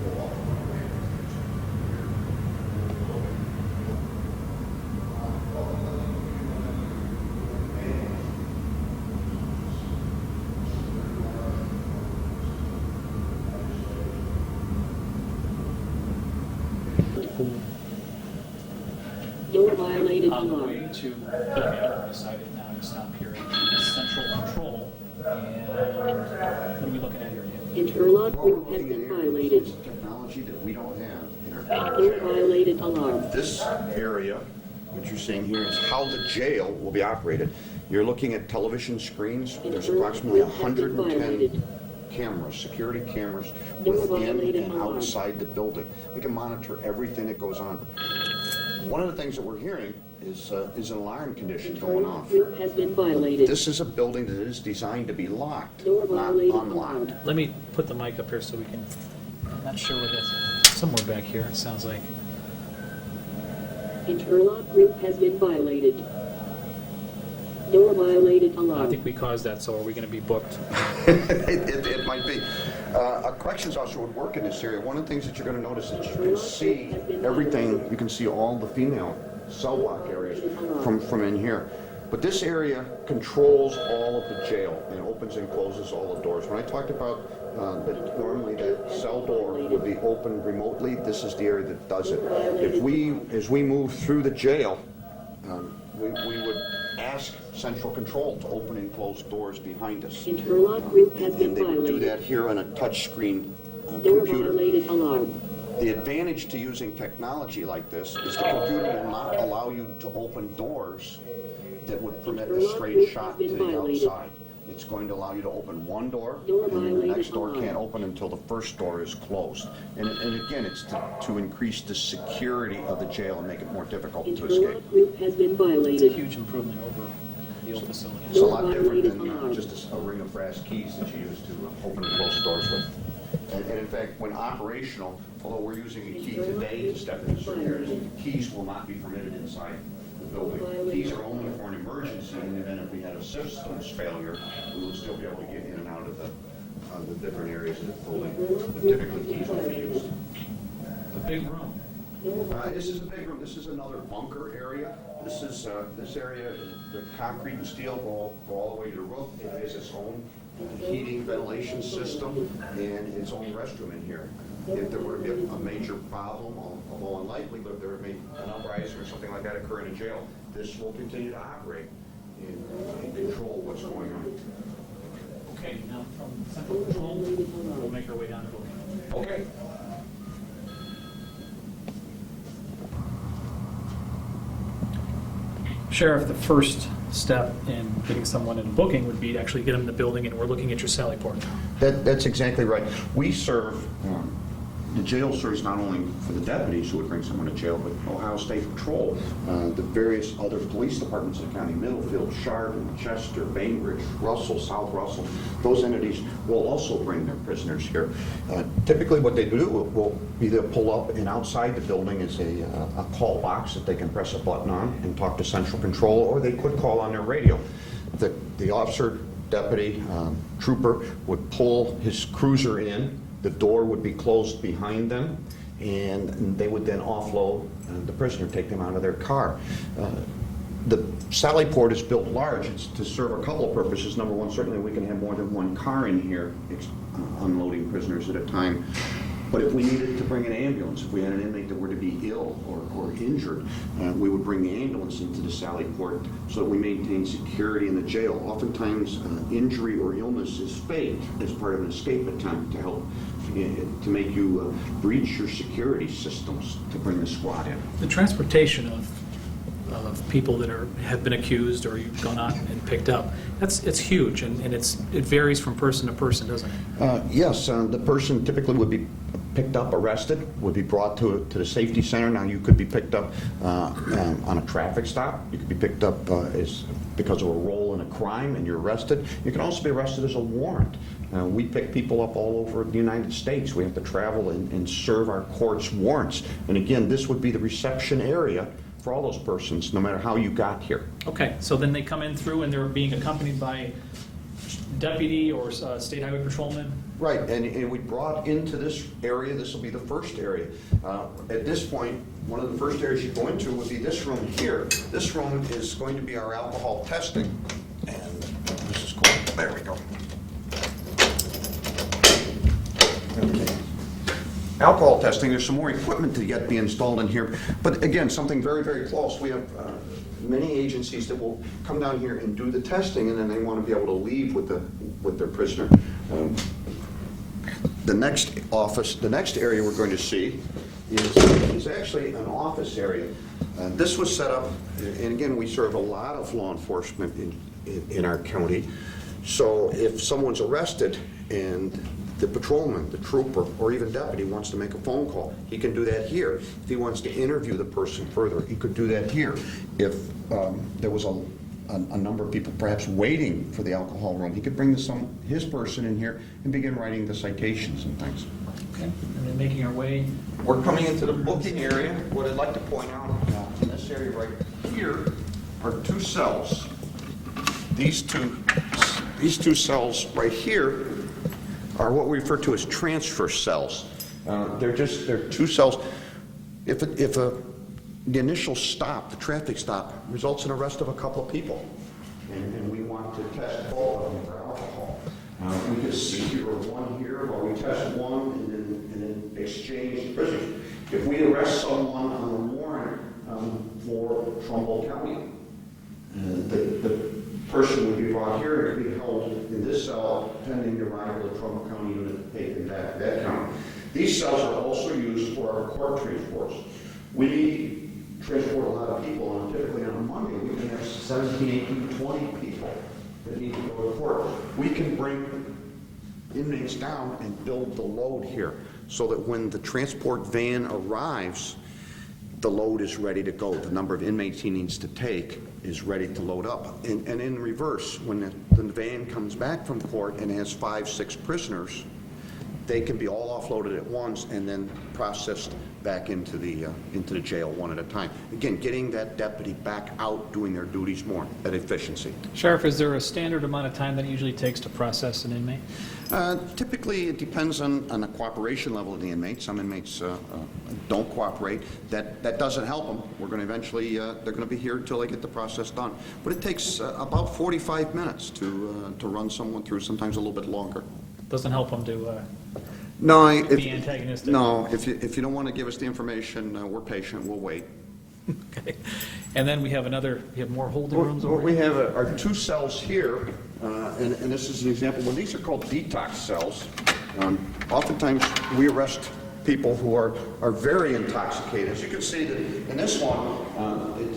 We'll walk away. Door violated On the alarm. way to Inmate, we decided now to stop here at Central Control. And what are we looking at here, Dan? Interlock What we're group has looking been at here is violated. technology that we don't have in our Door violated alarm. This area, what you're seeing here, is how the jail will be operated. You're looking at television screens. There's approximately Interlock group has been 110 violated. cameras, security cameras Door within violated and alarm. outside the building. They can monitor everything that goes on. One of the things that we're hearing is an alarm condition going Internal off. group has been violated. This is a building that is designed to be locked, Door not violated unlocked. alarm. Let me put the mic up here so we can, I'm not sure what it is. Somewhere back here, it sounds like. Interlock group has been violated. Door violated I alarm. think we caused that, so are we going to be booked? It might be. A corrections officer would work in this area. One of the things that you're going to notice is you can see everything, you can see all the female cell block areas from in here. But this area controls all of the jail and opens and closes all the doors. When I talked about that normally that cell door would be open remotely, this is the area that does it. As we move through the jail, we would ask central control to open and close doors behind us. Interlock group has been And they would do that violated. here on a touchscreen Door computer. violated alarm. The advantage to using technology like this is the computer will not allow you to open doors that would permit a straight shot to the outside. It's going to allow you to open one door, and then the next door can't open until the first door is closed. And again, it's to increase the security of the jail and make it more difficult to escape. Interlock group has been It's a violated. huge improvement over the old facility. It's a lot different than just a ring of brass keys that you use to open and close doors with. And in fact, when operational, although we're using a key today to step into certain areas, keys will not be permitted inside the building. Keys are only for an emergency. In the event if we had a systems failure, we would still be able to get in and out of the different areas of the building. But typically, keys won't be used. A big room. This is a big room. This is another bunker area. This area, the concrete and steel go all the way to the roof. It has its own heating, ventilation system, and its own restroom in here. If there were a major problem, although unlikely, but if there were an uprising or something like that occur in a jail, this will continue to operate and control what's going on. Okay, now from central control, we'll make our way down to booking. Okay. Sheriff, the first step in getting someone in booking would be to actually get them in the building, and we're looking at your Sally Port. That's exactly right. We serve, the jail serves not only for the deputies who would bring someone to jail, but Ohio State Patrol, the various other police departments in the county, Middlefield, Chardon, Chester, Bainbridge, Russell, South Russell. Those entities will also bring their prisoners here. Typically what they do will either pull up, and outside the building is a call box that they can press a button on and talk to central control, or they could call on their radio. The officer, deputy, trooper would pull his cruiser in. The door would be closed behind them, and they would then offload the prisoner, take them out of their car. The Sally Port is built large. It's to serve a couple of purposes. Number one, certainly we can have more than one car in here unloading prisoners at a time. But if we needed to bring an ambulance, if we had an inmate that were to be ill or injured, we would bring the ambulance into the Sally Port so that we maintain security in the jail. Oftentimes, injury or illness is faked as part of an escape attempt to help to make you breach your security systems to bring the squad in. The transportation of people that have been accused or you've gone out and picked up, it's huge, and it varies from person to person, doesn't it? Yes, the person typically would be picked up, arrested, would be brought to the safety center. Now, you could be picked up on a traffic stop. You could be picked up because of a role in a crime and you're arrested. You can also be arrested as a warrant. We pick people up all over the United States. We have to travel and serve our courts warrants. And again, this would be the reception area for all those persons, no matter how you got here. Okay, so then they come in through and they're being accompanied by deputy or state highway patrolman? Right, and we brought into this area, this will be the first area. At this point, one of the first areas you go into would be this room here. This room is going to be our alcohol testing, and this is cool. There we go. Okay. Alcohol testing, there's some more equipment to yet be installed in here, but again, something very, very close. We have many agencies that will come down here and do the testing, and then they want to be able to leave with their prisoner. The next area we're going to see is actually an office area. This was set up, and again, we serve a lot of law enforcement in our county. So if someone's arrested and the patrolman, the trooper, or even deputy wants to make a phone call, he can do that here. If he wants to interview the person further, he could do that here. If there was a number of people perhaps waiting for the alcohol room, he could bring his person in here and begin writing the citations and things. Okay, and then making our way. We're coming into the booking area. What I'd like to point out in this area right here are two cells. These two cells right here are what we refer to as transfer cells. They're two cells. If the initial stop, the traffic stop, results in arrest of a couple of people, and we want to test both of them for alcohol, we can see here one here, while we test one and then exchange prisoners. If we arrest someone on a warrant for Trumbull County, the person would be brought here and be held in this cell pending the arrival of Trumbull County unit taken back to that county. These cells are also used for our court transports. We transport a lot of people, and typically on a Monday we can have 17, 18, 20 people that need to go to court. We can bring inmates down and build the load here so that when the transport van arrives, the load is ready to go. The number of inmates he needs to take is ready to load up. And in reverse, when the van comes back from court and has 5, 6 prisoners, they can be all offloaded at once and then processed back into the jail one at a time. Again, getting that deputy back out doing their duties more, that efficiency. Sheriff, is there a standard amount of time that it usually takes to process an inmate? Typically, it depends on the cooperation level of the inmate. Some inmates don't cooperate. That doesn't help them. We're going to eventually, they're going to be here until they get the process done. But it takes about 45 minutes to run someone through, sometimes a little bit longer. Doesn't help them to If be antagonistic? No, if you don't want to give us the information, we're patient, we'll wait. Okay. And then we have more holding rooms over What here? we have are two cells here, and this is an example. Well, these are called detox cells. Oftentimes, we arrest people who are very intoxicated. As you can see that in this one,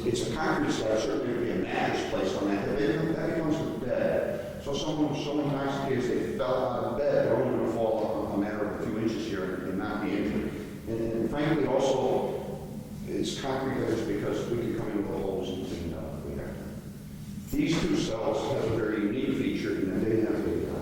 it's a concrete slab, certainly there would be a mattress placed on that. That becomes a bed. So someone who's so intoxicated they fell out of bed, they're only going to fall a matter of a few inches here and not be injured. And frankly, also, it's concrete layers because we can come in with a hose and clean it up if we have to. These two cells have a very unique feature in that they have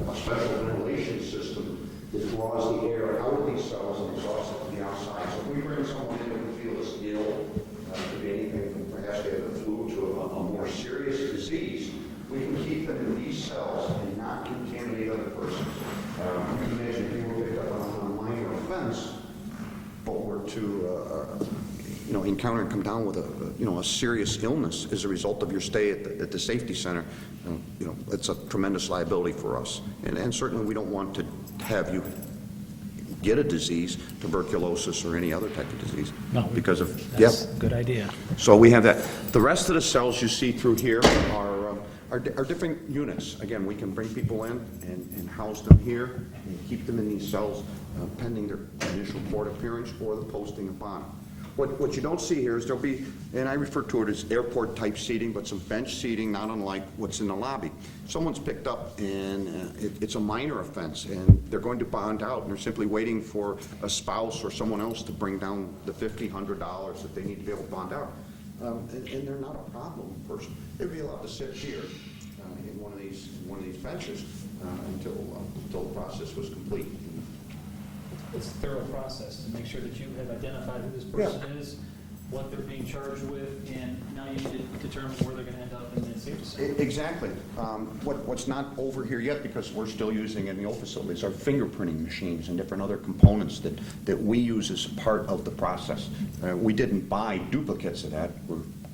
a special ventilation system that draws the air out of these cells and exhausts it to the outside. So if we bring someone in who feels ill, could be anything from perhaps they have the flu to a more serious disease, we can keep them in these cells and not contaminate other persons. You can imagine if you were picked up on a minor offense, but were to encounter and come down with a serious illness as a result of your stay at the safety center, it's a tremendous liability for us. And certainly we don't want to have you get a disease, tuberculosis or any other type of disease. No, because of that's a good idea. So we have that. The rest of the cells you see through here are different units. Again, we can bring people in and house them here and keep them in these cells pending their initial court appearance or the posting of bond. What you don't see here is there'll be, and I refer to it as airport type seating, but some bench seating, not unlike what's in the lobby. Someone's picked up and it's a minor offense and they're going to bond out and they're simply waiting for a spouse or someone else to bring down the $50, $100 that they need to be able to bond out. And they're not a problem person. They'd be allowed to sit here in one of these benches until the process was complete. It's a thorough process to make sure that you have identified who this person is, what they're being charged with, and now you need to determine where they're going to end up in the safety center. Exactly. What's not over here yet, because we're still using in the old facilities, are fingerprinting machines and different other components that we use as part of the process. We didn't buy duplicates of that.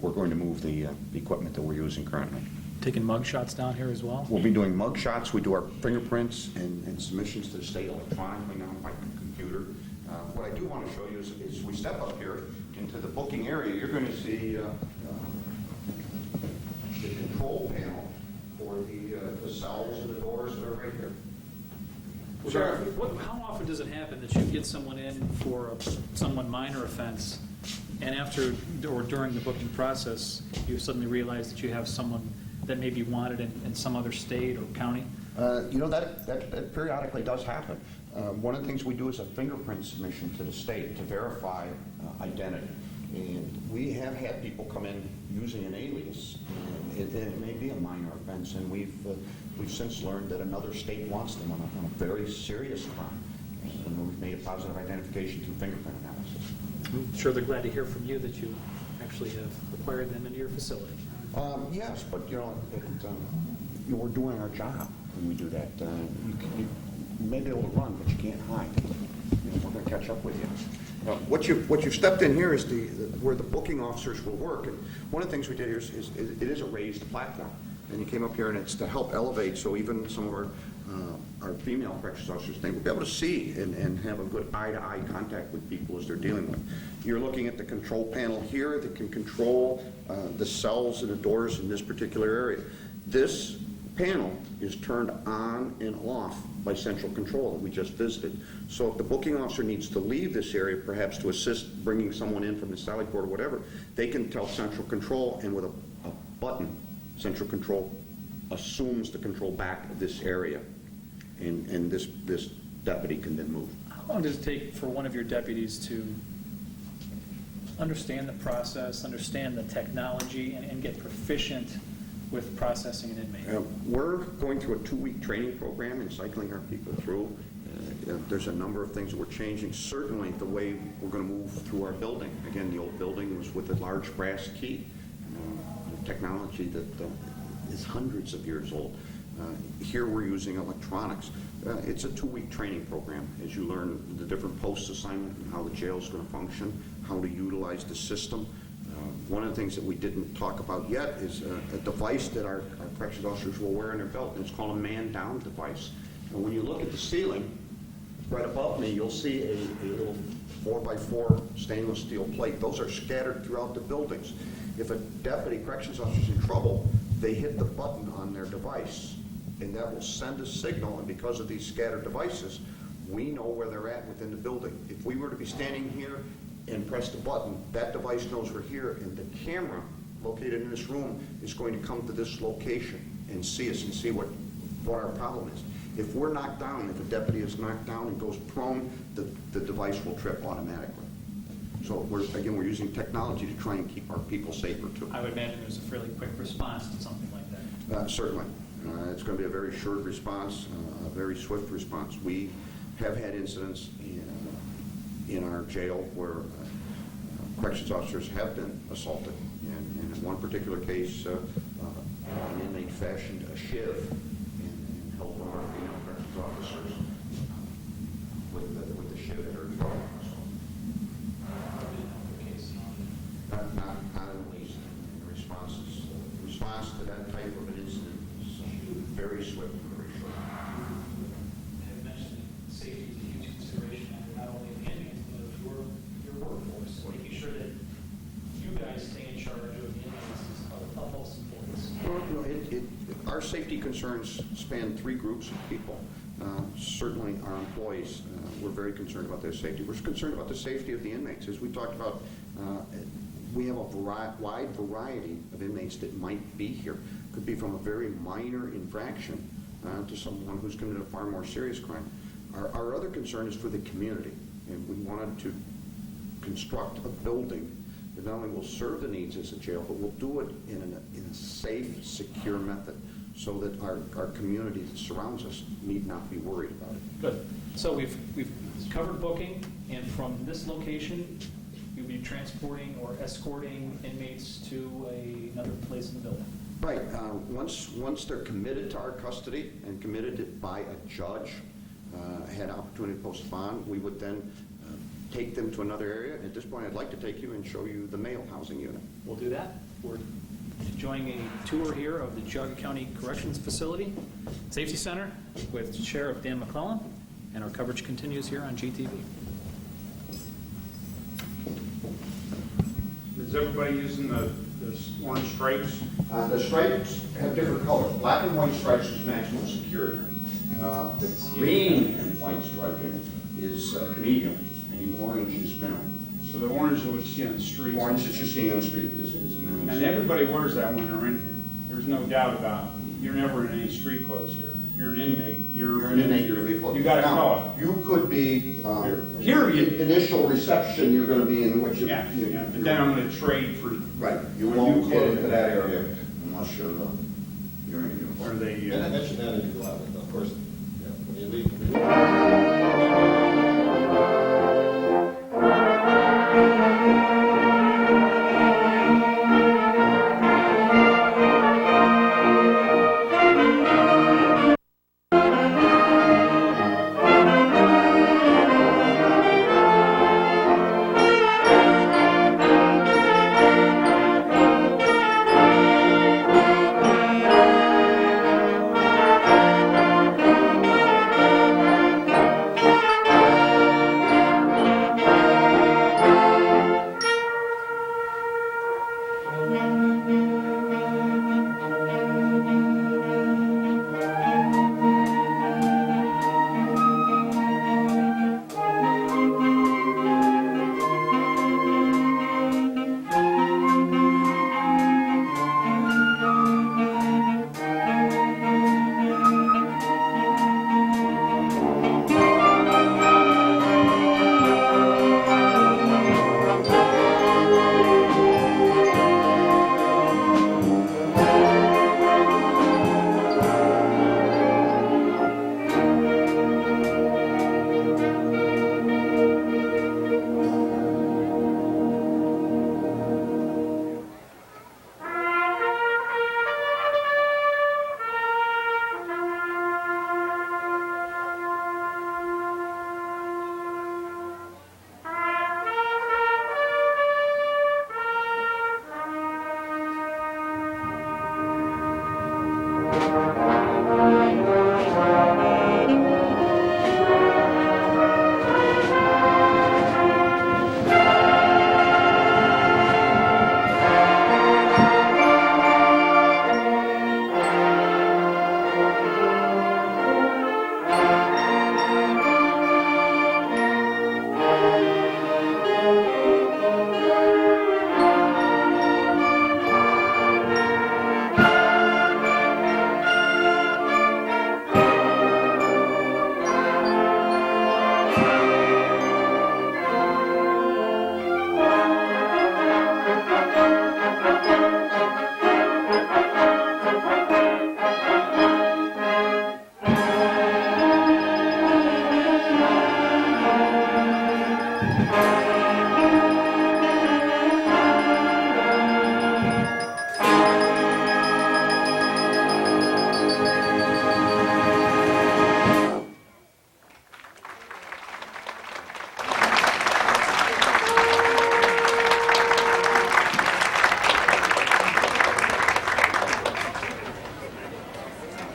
We're going to move the equipment that we're using currently. Taking mug shots down here as well? We'll be doing mug shots. We do our fingerprints and submissions to the state electronically now by computer. What I do want to show you is we step up here into the booking area. You're going to see the control panel for the cells and the doors that are right here. Sheriff, how often does it happen that you get someone in for someone minor offense, and after or during the booking process, you suddenly realize that you have someone that may be wanted in some other state or county? That periodically does happen. One of the things we do is a fingerprint submission to the state to verify identity. And we have had people come in using an alias. And it may be a minor offense, and we've since learned that another state wants them on a very serious crime. And we've made a positive identification through fingerprint analysis. I'm sure they're glad to hear from you that you actually have acquired them into your facility. Yes, but we're doing our job when we do that. You may be able to run, but you can't hide. We're going to catch up with you. What you've stepped in here is where the booking officers will work. And one of the things we did here is it is a raised platform. And you came up here, and it's to help elevate, so even some of our female corrections officers think we'll be able to see and have a good eye-to-eye contact with people as they're dealing with. You're looking at the control panel here that can control the cells and the doors in this particular area. This panel is turned on and off by central control that we just visited. So if the booking officer needs to leave this area, perhaps to assist bringing someone in from the sally port or whatever, they can tell central control, and with a button, central control assumes the control back of this area, and this deputy can then move. How long does it take for one of your deputies to understand the process, understand the technology, and get proficient with processing an inmate? We're going through a 2-week training program and cycling our people through. There's a number of things that we're changing. Certainly the way we're going to move through our building. Again, the old building was with a large brass key. Technology that is hundreds of years old. Here we're using electronics. It's a 2-week training program as you learn the different post assignment and how the jail is going to function, how to utilize the system. One of the things that we didn't talk about yet is a device that our corrections officers will wear in their belt, and it's called a man-down device. And when you look at the ceiling, right above me, you'll see a little 4x4 stainless steel plate. Those are scattered throughout the buildings. If a deputy corrections officer is in trouble, they hit the button on their device, and that will send a signal, and because of these scattered devices, we know where they're at within the building. If we were to be standing here and press the button, that device knows we're here, and the camera located in this room is going to come to this location and see us and see what our problem is. If we're knocked down, if a deputy is knocked down and goes prone, the device will trip automatically. So we're using technology to try and keep our people safer too. I would imagine there's a fairly quick response to something like that. Certainly. It's going to be a very short response, a very swift response. We have had incidents in our jail where corrections officers have been assaulted. And in one particular case, an inmate fashioned a shiv and held one of our female corrections officers with the shiv at her throat. Not in the least. Response to that type of an incident is very swift and very short. You mentioned safety is a huge consideration, not only of the inmates, but of your workforce, making sure that you guys stay in charge of the inmates is of utmost importance. Well, our safety concerns span 3 groups of people. Certainly our employees, we're very concerned about their safety. We're concerned about the safety of the inmates. As we talked about, we have a wide variety of inmates that might be here. Could be from a very minor infraction to someone who's committed a far more serious crime. Our other concern is for the community, and we wanted to construct a building that not only will serve the needs as a jail, but will do it in a safe, secure method, so that our community that surrounds us need not be worried about it. Good. So we've covered booking, and from this location, you'll be transporting or escorting inmates to another place in the building. Right. Once they're committed to our custody and committed by a judge, had opportunity to post bond, we would then take them to another area. At this point, I'd like to take you and show you the male housing unit. We'll do that. We're enjoying a tour here of the Geauga County Corrections Facility Safety Center with Sheriff Dan McClellan, and our coverage continues here on GTV. Is everybody using the orange stripes? The stripes have different colors. Black and white stripes is maximum security. The green and white striping is medium, and orange is minimum. So the orange that we see on the streets. Orange that you're seeing on the street is a minimum. And everybody wears that when they're in here. There's no doubt about it. You're never in any street clothes here. You're an inmate, You're an inmate, you're going to be put. You got a Now, color. You could be, Here you- initial reception, you're going to be in which you. yeah, but then I'm gonna trade for, Right, you When won't you get close into it. that area unless you're in are uniform. they, And I mentioned that in your letter, of course, when you leave.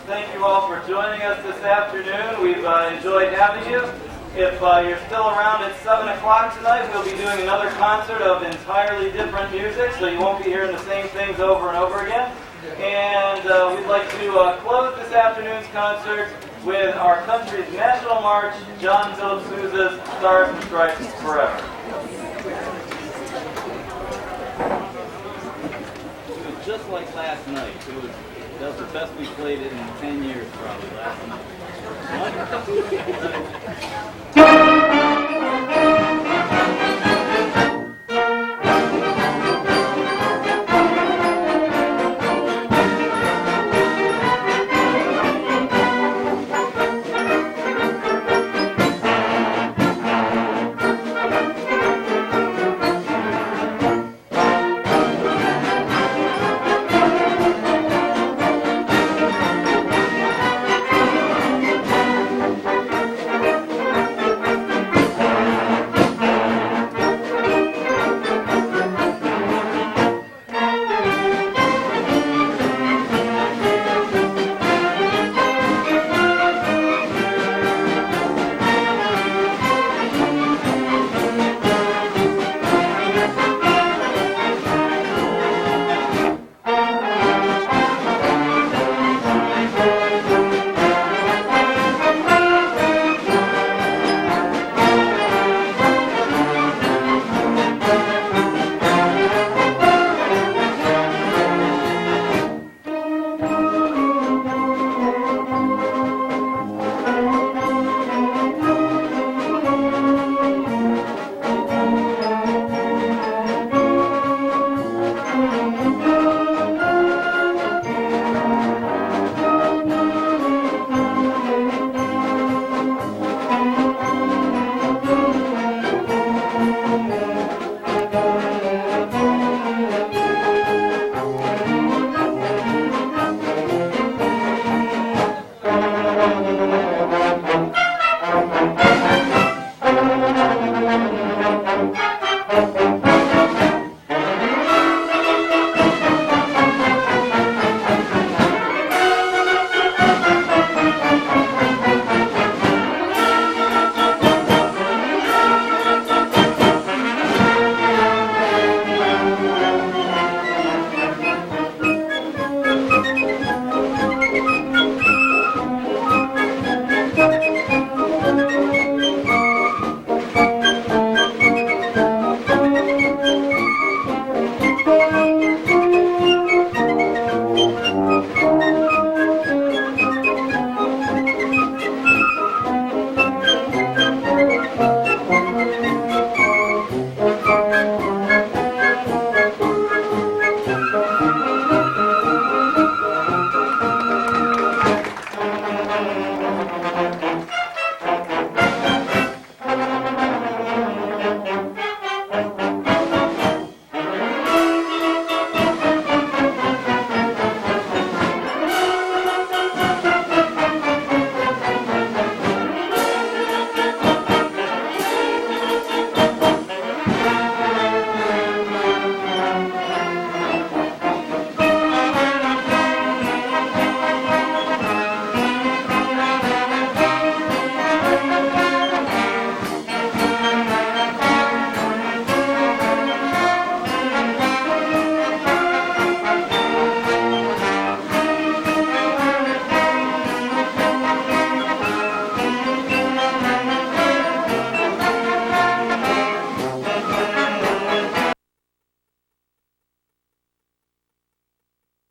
Thank you all for joining us this afternoon. We've enjoyed having you. If you're still around at 7 o'clock tonight, we'll be doing another concert of entirely different music, so you won't be hearing the same things over and over again. And we'd like to close this afternoon's concert with our country's national march, John Philip Sousa's Stars and Stripes Forever. It was just like last night. That was the best we played it in 10 years, probably, last night.